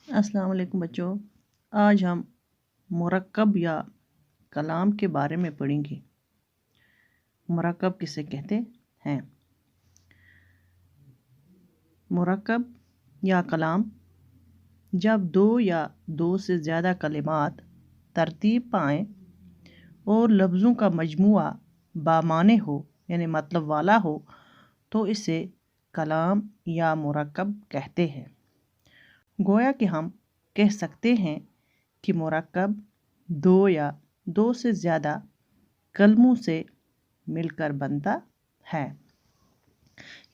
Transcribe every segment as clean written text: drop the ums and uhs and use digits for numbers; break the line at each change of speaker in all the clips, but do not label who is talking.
السلام علیکم بچوں، آج ہم مرکب یا کلام کے بارے میں پڑھیں گے۔ مرکب کسے کہتے ہیں؟ مرکب یا کلام جب دو یا دو سے زیادہ کلمات ترتیب پائیں اور لفظوں کا مجموعہ بامعنی ہو یعنی مطلب والا ہو تو اسے کلام یا مرکب کہتے ہیں۔ گویا کہ ہم کہہ سکتے ہیں کہ مرکب دو یا دو سے زیادہ کلموں سے مل کر بنتا ہے،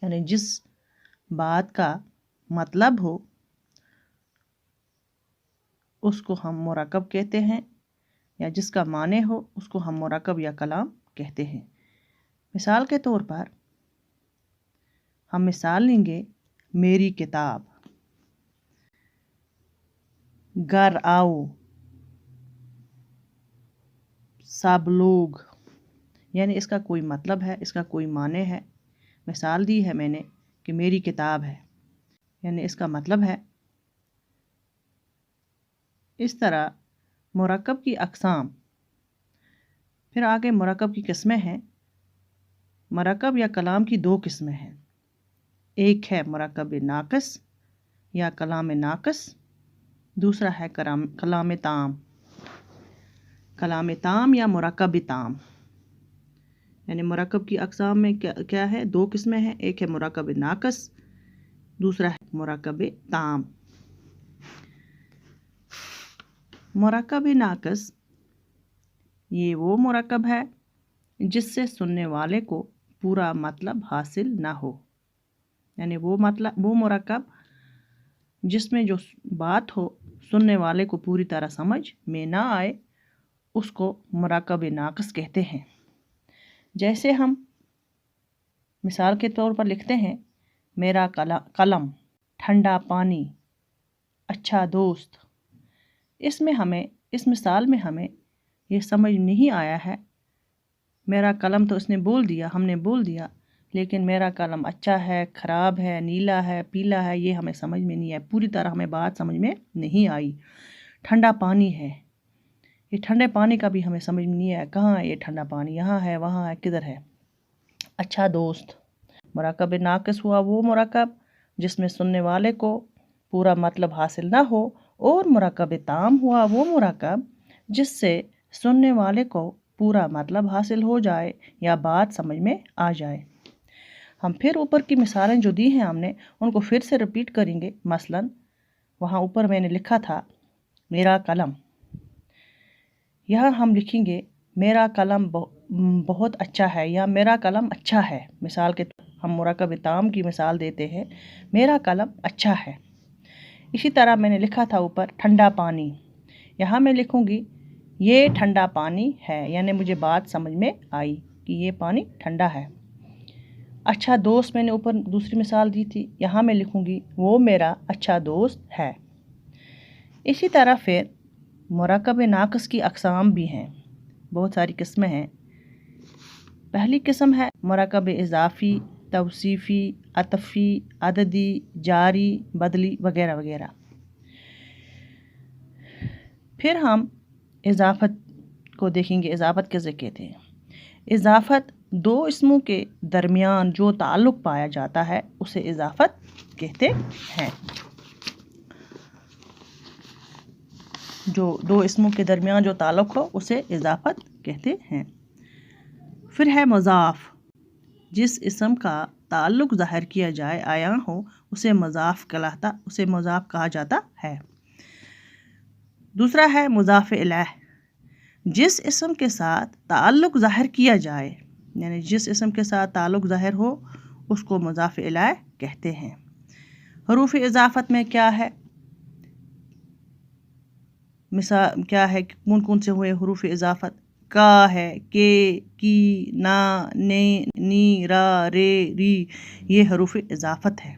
یعنی جس بات کا مطلب ہو اس کو ہم مرکب کہتے ہیں، یا جس کا معنی ہو اس کو ہم مرکب یا کلام کہتے ہیں۔ مثال کے طور پر ہم مثال لیں گے، میری کتاب، گھر آؤ، سب لوگ، یعنی اس کا کوئی مطلب ہے، اس کا کوئی معنی ہے۔ مثال دی ہے میں نے کہ میری کتاب ہے، یعنی اس کا مطلب ہے۔ اس طرح مرکب کی اقسام، پھر آگے مرکب کی قسمیں ہیں۔ مرکب یا کلام کی دو قسمیں ہیں، ایک ہے مرکب ناقص یا کلام ناقص، دوسرا ہے کلام تام۔ کلام تام یا مرکب تام، یعنی مرکب کی اقسام میں کیا ہے؟ دو قسمیں ہیں، ایک ہے مرکب ناقص، دوسرا ہے مرکب تام۔ مرکب ناقص یہ وہ مرکب ہے جس سے سننے والے کو پورا مطلب حاصل نہ ہو، یعنی وہ مرکب جس میں جو بات ہو سننے والے کو پوری طرح سمجھ میں نہ آئے، اس کو مرکب ناقص کہتے ہیں۔ جیسے ہم مثال کے طور پر لکھتے ہیں، میرا قلم، ٹھنڈا پانی، اچھا دوست۔ اس مثال میں ہمیں یہ سمجھ نہیں آیا ہے، میرا قلم تو اس نے بول دیا، ہم نے بول دیا، لیکن میرا قلم اچھا ہے، خراب ہے، نیلا ہے، پیلا ہے، یہ ہمیں سمجھ میں نہیں آیا، پوری طرح ہمیں بات سمجھ میں نہیں آئی۔ ٹھنڈا پانی ہے، یہ ٹھنڈے پانی کا بھی ہمیں سمجھ میں نہیں آیا، کہاں ہے یہ ٹھنڈا پانی؟ یہاں ہے، وہاں ہے، کدھر ہے؟ اچھا دوست۔ مرکب ناقص ہوا وہ مرکب جس میں سننے والے کو پورا مطلب حاصل نہ ہو، اور مرکب تام ہوا وہ مرکب جس سے سننے والے کو پورا مطلب حاصل ہو جائے یا بات سمجھ میں آ جائے۔ ہم پھر اوپر کی مثالیں جو دی ہیں ہم نے ان کو پھر سے ریپیٹ کریں گے۔ مثلا وہاں اوپر میں نے لکھا تھا میرا قلم، یہاں ہم لکھیں گے میرا قلم بہت اچھا ہے یا میرا قلم اچھا ہے۔ مثال کے ہم مرکب تام کی مثال دیتے ہیں، میرا قلم اچھا ہے۔ اسی طرح میں نے لکھا تھا اوپر ٹھنڈا پانی، یہاں میں لکھوں گی یہ ٹھنڈا پانی ہے، یعنی مجھے بات سمجھ میں آئی کہ یہ پانی ٹھنڈا ہے۔ اچھا دوست میں نے اوپر دوسری مثال دی تھی، یہاں میں لکھوں گی وہ میرا اچھا دوست ہے۔ اسی طرح پھر مرکب ناقص کی اقسام بھی ہیں، بہت ساری قسمیں ہیں۔ پہلی قسم ہے مرکب اضافی، توصیفی، عطفی، عددی، جاری، بدلی وغیرہ وغیرہ۔ پھر ہم اضافت کو دیکھیں گے، اضافت کیسے کہتے ہیں؟ اضافت دو اسموں کے درمیان جو تعلق پایا جاتا ہے اسے اضافت کہتے ہیں۔ جو دو اسموں کے درمیان جو تعلق ہو اسے اضافت کہتے ہیں۔ پھر ہے مضاف، جس اسم کا تعلق ظاہر کیا جائے عیاں ہو اسے مضاف کہا جاتا ہے۔ دوسرا ہے مضاف الیہ، جس اسم کے ساتھ تعلق ظاہر کیا جائے، یعنی جس اسم کے ساتھ تعلق ظاہر ہو اس کو مضاف الیہ کہتے ہیں۔ حروف اضافت میں کیا ہے؟ مثال کیا ہے؟ کون سے ہوئے حروف اضافت؟ کا ہے، کے، کی، نا، نے، نی، را، رے، ری، یہ حروف اضافت ہے۔